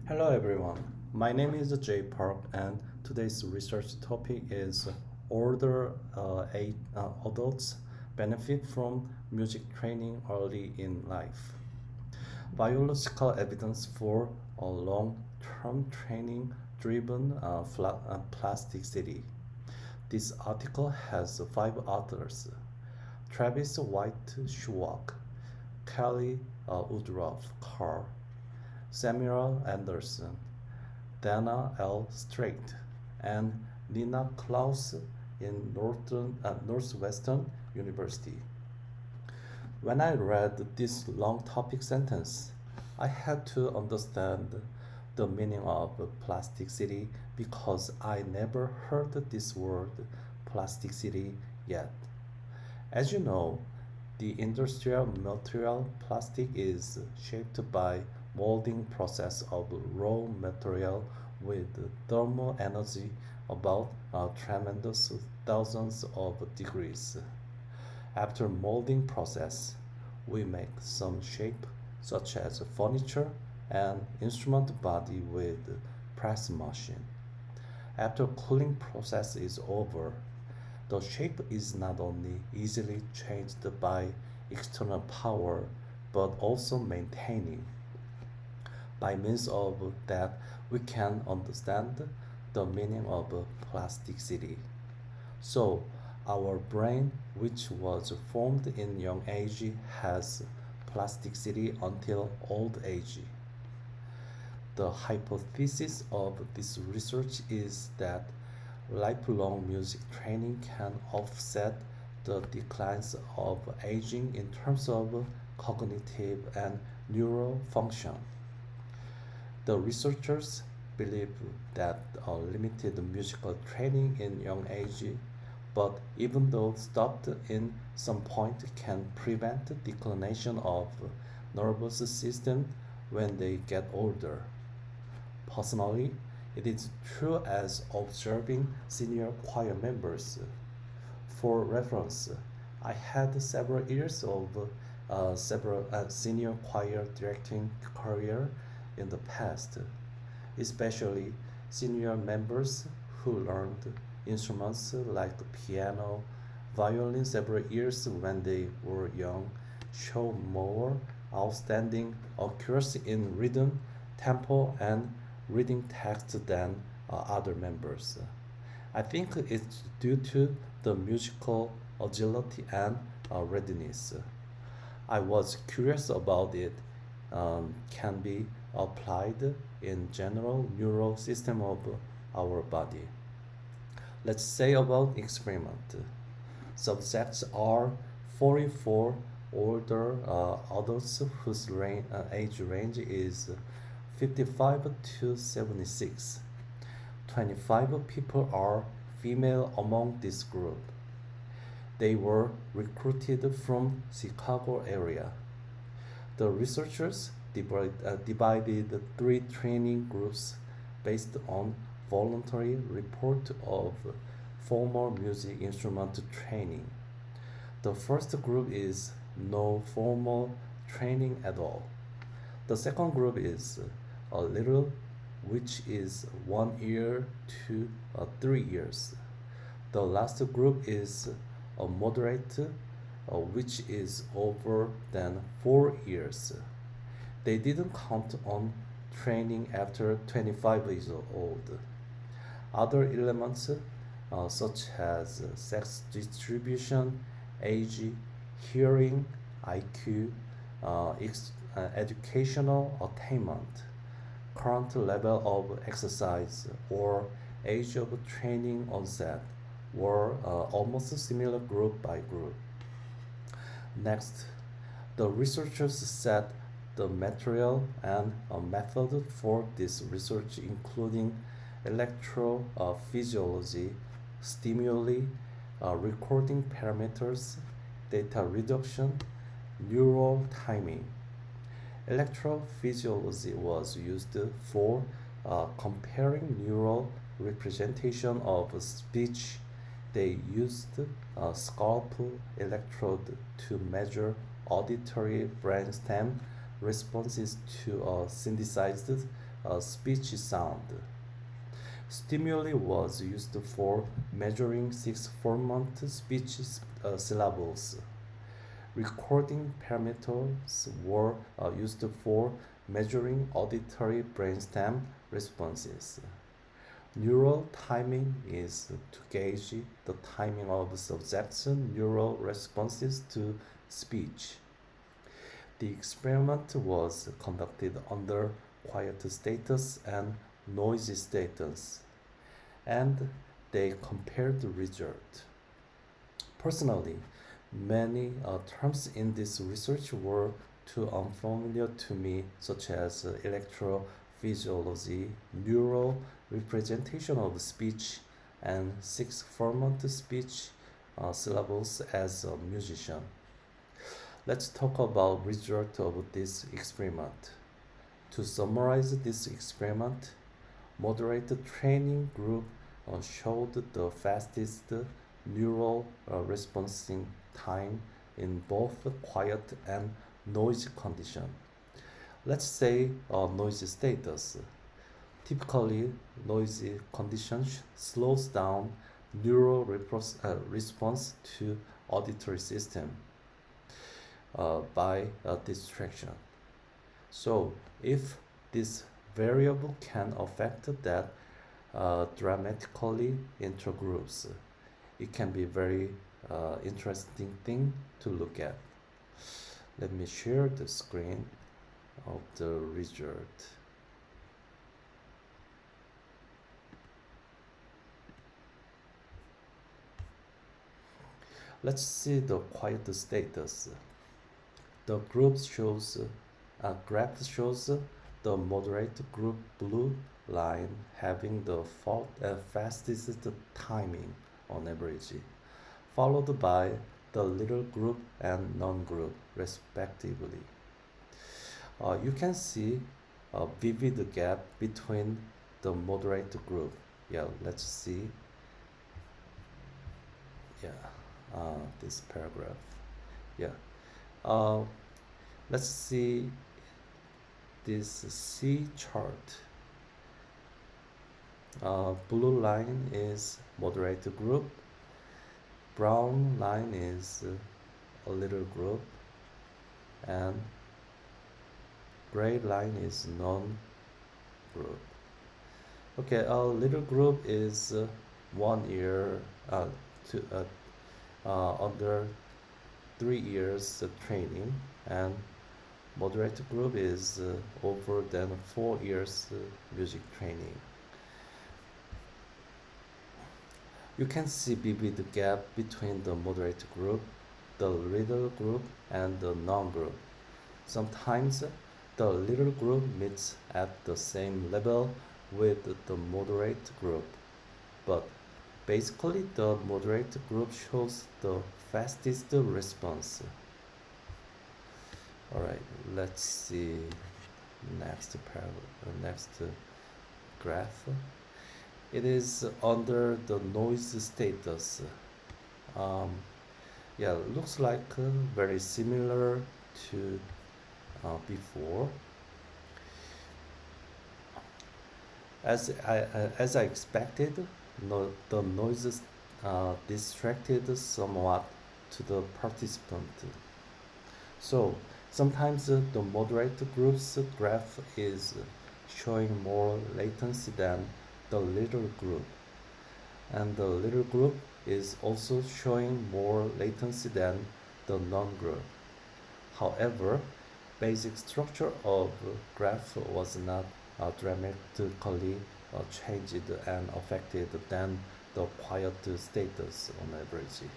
Hello everyone, my name is Jay Park and today's research topic is older adults benefit from music training early in life. Biological evidence for a long-term training driven plasticity. This article has five authors: Travis White Schwach, Kelly Woodruff Carr, Samuel Anderson, Dana L. Strait, and Nina Klaus in Northwestern University. When I read this long topic sentence, I had to understand the meaning of plasticity because I never heard this word plasticity yet. As you know, the industrial material plastic is shaped by molding process of raw material with thermal energy about tremendous thousands of degrees. After molding process, we make some shape such as furniture and instrument body with press machine. After cooling process is over, the shape is not only easily changed by external power but also maintaining. By means of that, we can understand the meaning of plasticity. So, our brain, which was formed in young age, has plasticity until old age. The hypothesis of this research is that lifelong music training can offset the declines of aging in terms of cognitive and neural function. The researchers believe that limited musical training in young age, but even though stopped in some point, can prevent declination of nervous system when they get older. Personally, it is true as observing senior choir members. For reference, I had several years of several senior choir directing career in the past, especially senior members who learned instruments like the piano, violin several years when they were young show more outstanding accuracy in rhythm, tempo, and reading text than other members. I think it's due to the musical agility and readiness. I was curious about it can be applied in general neural system of our body. Let's say about experiment. Subjects are 44 older adults whose age range is 55 to 76. 25 people are female among this group. They were recruited from Chicago area. The researchers divided three training groups based on voluntary report of formal music instrument training. The first group is no formal training at all. The second group is a little, which is 1 year to 3 years. The last group is a moderate, which is over than 4 years. They didn't count on training after 25 years old. Other elements, such as sex distribution, age, hearing, IQ, educational attainment, current level of exercise, or age of training onset, were almost similar group by group. Next, the researchers set the material and a method for this research, including electrophysiology, stimuli, recording parameters, data reduction, neural timing. Electrophysiology was used for comparing neural representation of speech. They used a scalp electrode to measure auditory brainstem responses to a synthesized speech sound. Stimuli was used for measuring 6 4-month speech syllables. Recording parameters were used for measuring auditory brainstem responses. Neural timing is to gauge the timing of subjects' neural responses to speech. The experiment was conducted under quiet status and noisy status, and they compared the result. Personally, many terms in this research were too unfamiliar to me, such as electrophysiology, neural representation of speech, and 6 4-month speech syllables as a musician. Let's talk about result of this experiment. To summarize this experiment, moderate training group showed the fastest neural responding time in both quiet and noisy condition. Let's say noisy status. Typically, noisy conditions slows down neural response to auditory system by distraction. So, if this variable can affect that dramatically intergroups, it can be very interesting thing to look at. Let me share the screen of the result. Let's see the quiet status. The graph shows the moderate group blue line having the fastest timing on average, followed by the little group and non-group respectively. You can see a vivid gap between the moderate group. Yeah, let's see. Yeah, this paragraph. Yeah, uh, let's see this C chart. Blue line is moderate group, brown line is a little group, and gray line is non-group. Okay, a little group is 1 year to under 3 years training, and moderate group is over than 4 years music training. You can see vivid gap between the moderate group, the little group, and the non-group. Sometimes the little group meets at the same level with the moderate group, but basically the moderate group shows the fastest response. Alright, let's see next graph. It is under the noise status. Yeah, looks like very similar to before. As I expected, the noises distracted somewhat to the participant. So sometimes the moderate group's graph is showing more latency than the little group, and the little group is also showing more latency than the non-group. However, basic structure of graph was not dramatically changed and affected than the quiet status on average.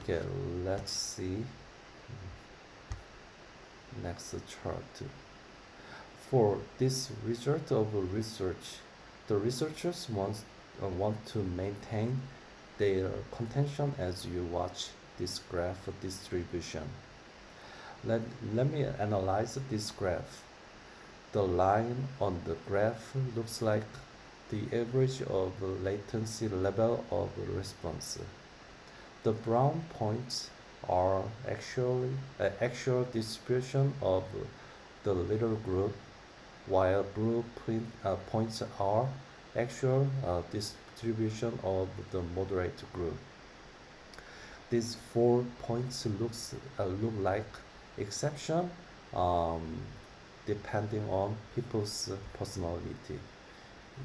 Okay, let's see next chart. For this result of research, the researchers want to maintain their contention as you watch this graph distribution. Let me analyze this graph. The line on the graph looks like the average of latency level of response. The brown points are actual distribution of the little group, while blue points are actual distribution of the moderate group. These 4 points look like exception, um, depending on people's personality.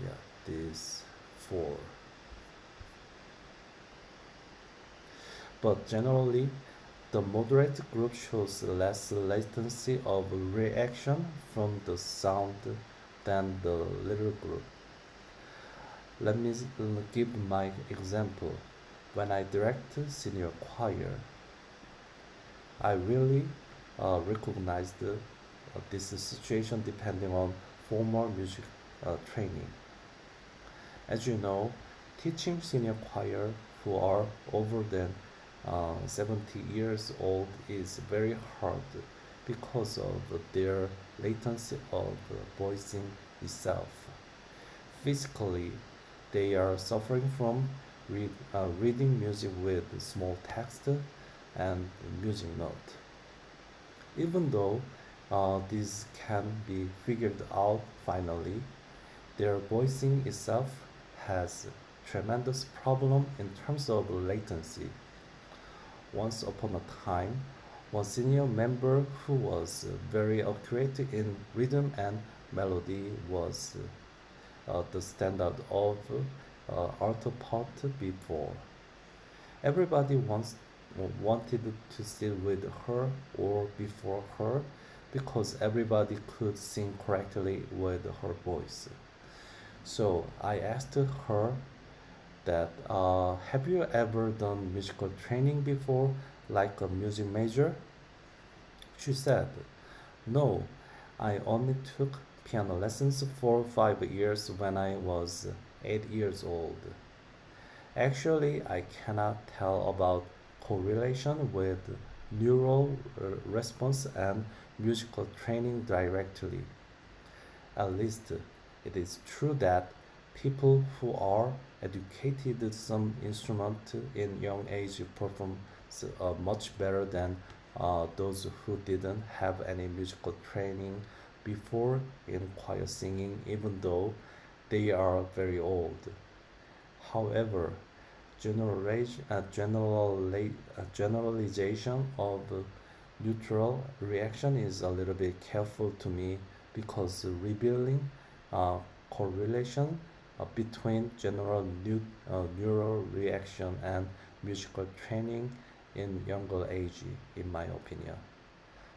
Yeah, these four. But generally, the moderate group shows less latency of reaction from the sound than the little group. Let me give my example. When I direct senior choir, I really recognized this situation depending on formal music training. As you know, teaching senior choir who are over than 70 years old is very hard because of their latency of voicing itself. Physically, they are suffering from reading music with small text and music note. Even though this can be figured out finally, their voicing itself has tremendous problem in terms of latency. Once upon a time, one senior member who was very accurate in rhythm and melody was the standard of alto part before. Everybody wanted to sit with her or before her because everybody could sing correctly with her voice. So I asked her that have you ever done musical training before, like a music major? She said, no, I only took piano lessons for 5 years when I was 8 years old. Actually, I cannot tell about correlation with neural response and musical training directly. At least it is true that people who are educated some instrument in young age perform much better than those who didn't have any musical training before in choir singing, even though they are very old. However, generalization of neutral reaction is a little bit careful to me because revealing uh, correlation between neural reaction and musical training in younger age, in my opinion.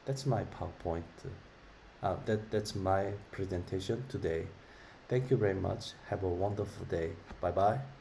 That's my PowerPoint. That's my presentation today. Thank you very much. Have a wonderful day. Bye bye.